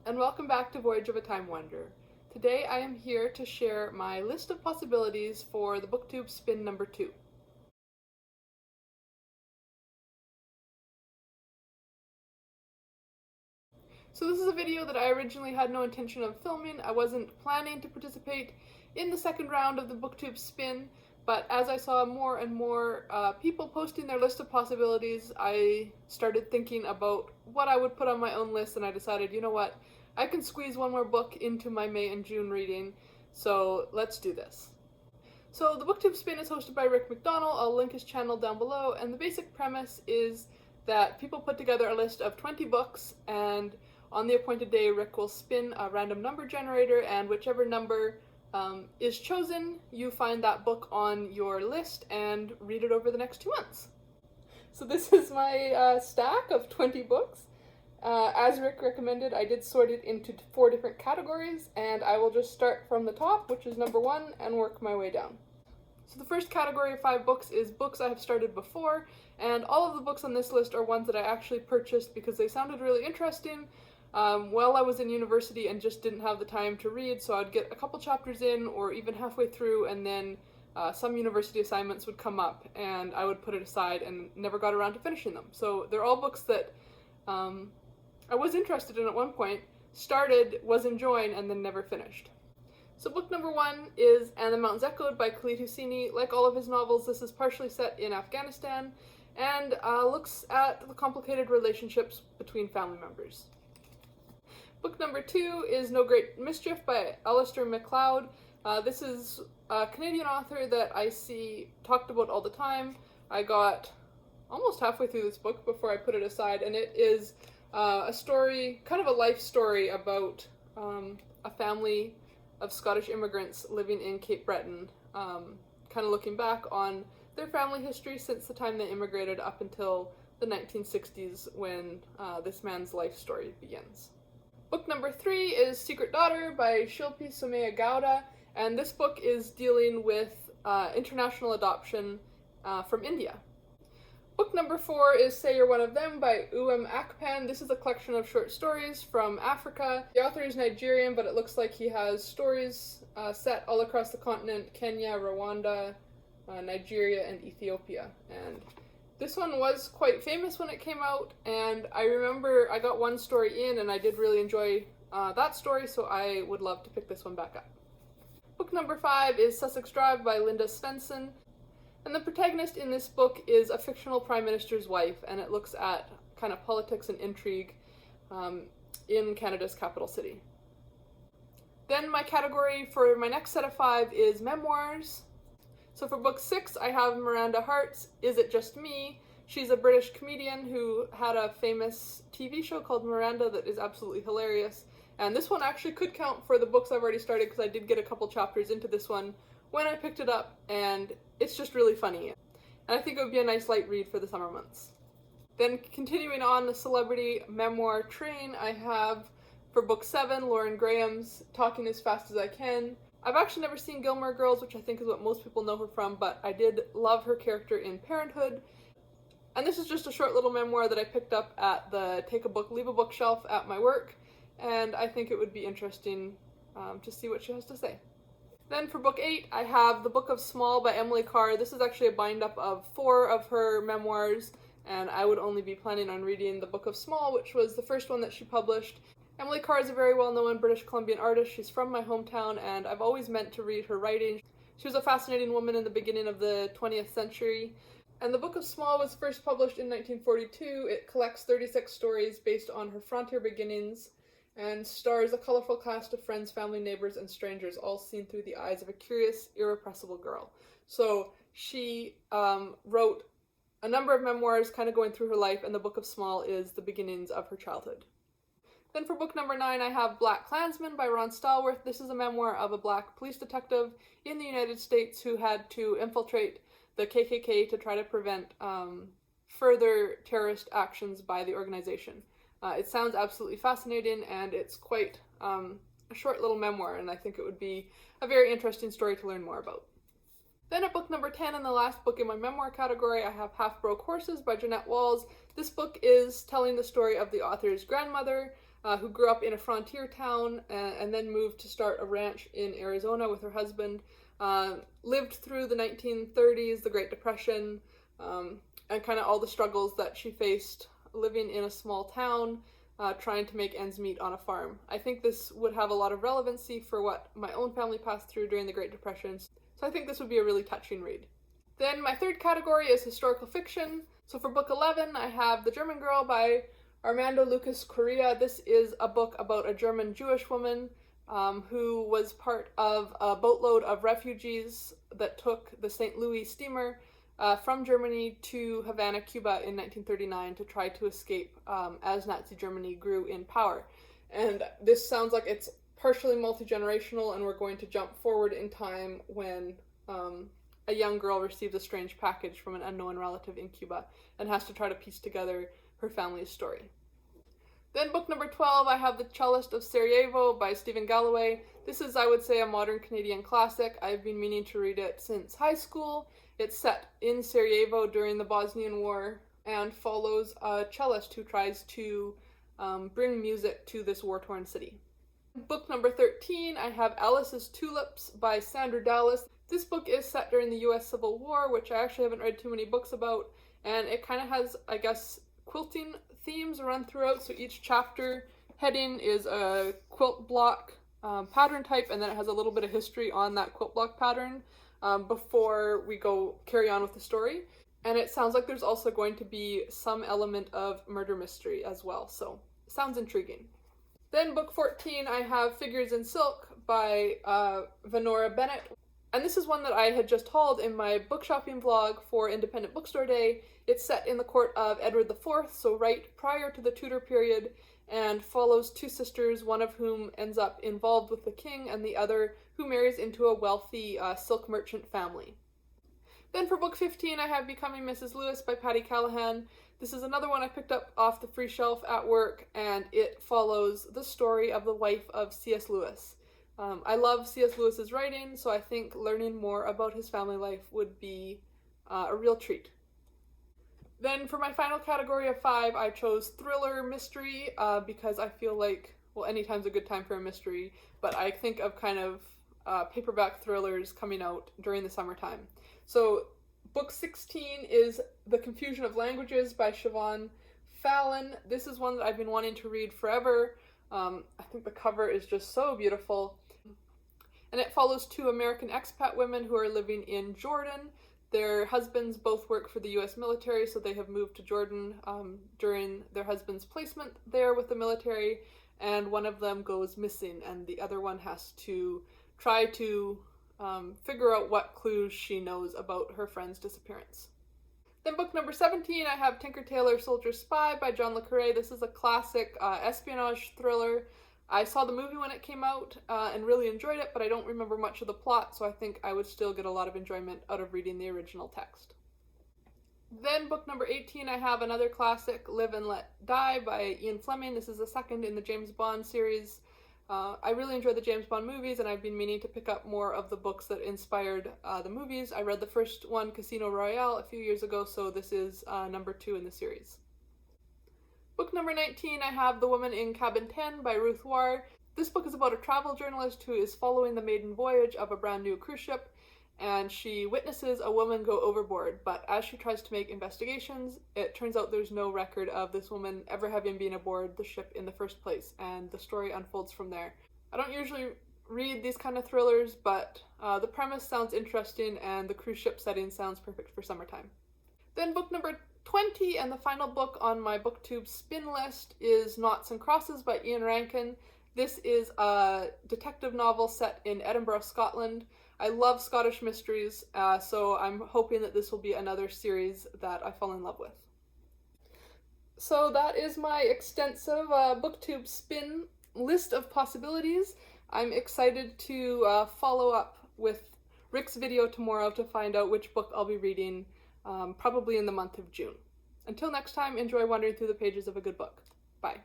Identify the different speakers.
Speaker 1: and welcome back to Voyage of a Time Wanderer. Today I am here to share my list of possibilities for the Booktube spin number 2. So this is a video that I originally had no intention of filming. I wasn't planning to participate in the second round of the Booktube spin, but as I saw more and more people posting their list of possibilities, I started thinking about what I would put on my own list, and I decided, you know what, I can squeeze one more book into my May and June reading, so let's do this. So the Booktube spin is hosted by Rick McDonald. I'll link his channel down below, and the basic premise is that people put together a list of 20 books, and on the appointed day, Rick will spin a random number generator, and whichever number is chosen, you find that book on your list and read it over the next 2 months. So this is my stack of 20 books. As Rick recommended, I did sort it into 4 different categories, and I will just start from the top, which is number 1, and work my way down. So the first category of 5 books is books I have started before, and all of the books on this list are ones that I actually purchased because they sounded really interesting while I was in university and just didn't have the time to read, so I'd get a couple chapters in or even halfway through, and then some university assignments would come up and I would put it aside and never got around to finishing them. So they're all books that I was interested in at one point, started, was enjoying, and then never finished. So book number 1 is And the Mountains Echoed by Khaled Hosseini. Like all of his novels, this is partially set in Afghanistan and looks at the complicated relationships between family members. Book number 2 is No Great Mischief by Alistair MacLeod. This is a Canadian author that I see talked about all the time. I got almost halfway through this book before I put it aside, and it is a story, kind of a life story about a family of Scottish immigrants living in Cape Breton, kind of looking back on their family history since the time they immigrated up until the 1960s when this man's life story begins. Book number 3 is Secret Daughter by Shilpi Somaya Gowda, and this book is dealing with international adoption from India. Book number 4 is Say You're One of Them by Uwem Akpan. This is a collection of short stories from Africa. The author is Nigerian, but it looks like he has stories set all across the continent: Kenya, Rwanda, Nigeria, and Ethiopia. And this one was quite famous when it came out, and I remember I got one story in and I did really enjoy that story, so I would love to pick this one back up. Book number 5 is Sussex Drive by Linda Svendsen, and the protagonist in this book is a fictional prime minister's wife, and it looks at kind of politics and intrigue in Canada's capital city. Then my category for my next set of 5 is Memoirs. So for book 6, I have Miranda Hart's Is It Just Me? She's a British comedian who had a famous TV show called Miranda that is absolutely hilarious. And this one actually could count for the books I've already started because I did get a couple chapters into this one when I picked it up, and it's just really funny. And I think it would be a nice light read for the summer months. Then continuing on the celebrity memoir train, I have for book 7, Lauren Graham's Talking as Fast as I Can. I've actually never seen Gilmore Girls, which I think is what most people know her from, but I did love her character in Parenthood. And this is just a short little memoir that I picked up at the Take a Book, Leave a Book shelf at my work, and I think it would be interesting to see what she has to say. Then for book 8, I have The Book of Small by Emily Carr. This is actually a bind-up of 4 of her memoirs, and I would only be planning on reading The Book of Small, which was the first one that she published. Emily Carr is a very well-known British Columbian artist. She's from my hometown, and I've always meant to read her writing. She was a fascinating woman in the beginning of the 20th century. And The Book of Small was first published in 1942. It collects 36 stories based on her frontier beginnings and stars a colorful cast of friends, family, neighbors, and strangers, all seen through the eyes of a curious, irrepressible girl. So she wrote a number of memoirs kind of going through her life, and The Book of Small is the beginnings of her childhood. Then for book number 9, I have Black Klansman by Ron Stallworth. This is a memoir of a black police detective in the United States who had to infiltrate the KKK to try to prevent further terrorist actions by the organization. It sounds absolutely fascinating, and it's quite a short little memoir, and I think it would be a very interesting story to learn more about. Then at book number 10, and the last book in my memoir category, I have Half Broke Horses by Jeanette. This book is telling the story of the author's grandmother, who grew up in a frontier town and then moved to start a ranch in Arizona with her husband. Lived through the 1930s, the Great Depression, and kind of all the struggles that she faced living in a small town, trying to make ends meet on a farm. I think this would have a lot of relevancy for what my own family passed through during the Great Depression, so I think this would be a really touching read. Then my third category is historical fiction. So for book 11, I have The German Girl by Armando Lucas Correa. This is a book about a German Jewish woman who was part of a boatload of refugees that took the St. Louis steamer from Germany to Havana, Cuba in 1939 to try to escape as Nazi Germany grew in power. And this sounds like it's partially multi-generational, and we're going to jump forward in time when a young girl receives a strange package from an unknown relative in Cuba and has to try to piece together her family's story. Then book number 12, I have The Cellist of Sarajevo by Stephen Galloway. This is, I would say, a modern Canadian classic. I've been meaning to read it since high school. It's set in Sarajevo during the Bosnian War and follows a cellist who tries to bring music to this war-torn city. Book number 13, I have Alice's Tulips by Sandra. This book is set during the US Civil War, which I actually haven't read too many books about, and it kind of has, I guess, quilting themes run throughout. So each chapter heading is a quilt block pattern type, and then it has a little bit of history on that quilt block pattern before we carry on with the story. And it sounds like there's also going to be some element of murder mystery as well, so it sounds intriguing. Then book 14, I have Figures in Silk by Venora Bennett. And this is one that I had just hauled in my book shopping vlog for Independent Bookstore Day. It's set in the court of Edward IV, so right prior to the Tudor period, and follows two sisters, one of whom ends up involved with the king, and the other who marries into a wealthy silk merchant family. Then for book 15, I have Becoming Mrs. Lewis by Patti Callahan. This is another one I picked up off the free shelf at work, and it follows the story of the wife of C.S. Lewis. I love C.S. Lewis's writing, so I think learning more about his family life would be a real treat. Then for my final category of 5, I chose thriller mystery because I feel like, well, anytime's a good time for a mystery, but I think of kind of paperback thrillers coming out during the summertime. So book 16 is The Confusion of Languages by Siobhan Fallon. This is one that I've been wanting to read forever. I think the cover is just so beautiful. And it follows two American expat women who are living in Jordan. Their husbands both work for the US military, so they have moved to Jordan during their husband's placement there with the military, and one of them goes missing, and the other one has to try to figure out what clues she knows about her friend's disappearance. Then book number 17, I have Tinker Tailor Soldier Spy by John le Carré. This is a classic espionage thriller. I saw the movie when it came out and really enjoyed it, but I don't remember much of the plot, so I think I would still get a lot of enjoyment out of reading the original text. Then book number 18, I have another classic, Live and Let Die by Ian Fleming. This is the second in the James Bond series. I really enjoy the James Bond movies, and I've been meaning to pick up more of the books that inspired the movies. I read the first one, Casino Royale, a few years ago, so this is number 2 in the series. Book number 19, I have The Woman in Cabin 10 by Ruth Warr. This book is about a travel journalist who is following the maiden voyage of a brand new cruise ship, and she witnesses a woman go overboard, but as she tries to make investigations, it turns out there's no record of this woman ever having been aboard the ship in the first place, and the story unfolds from there. I don't usually read these kind of thrillers, but the premise sounds interesting, and the cruise ship setting sounds perfect for summertime. Then book number 20, and the final book on my Booktube spin list, is Noughts and Crosses by Ian Rankin. This is a detective novel set in Edinburgh, Scotland. I love Scottish mysteries, so I'm hoping that this will be another series that I fall in love with. So that is my extensive Booktube spin list of possibilities. I'm excited to follow up with Rick's video tomorrow to find out which book I'll be reading, probably in the month of June. Until next time, enjoy wandering through the pages of a good book. Bye.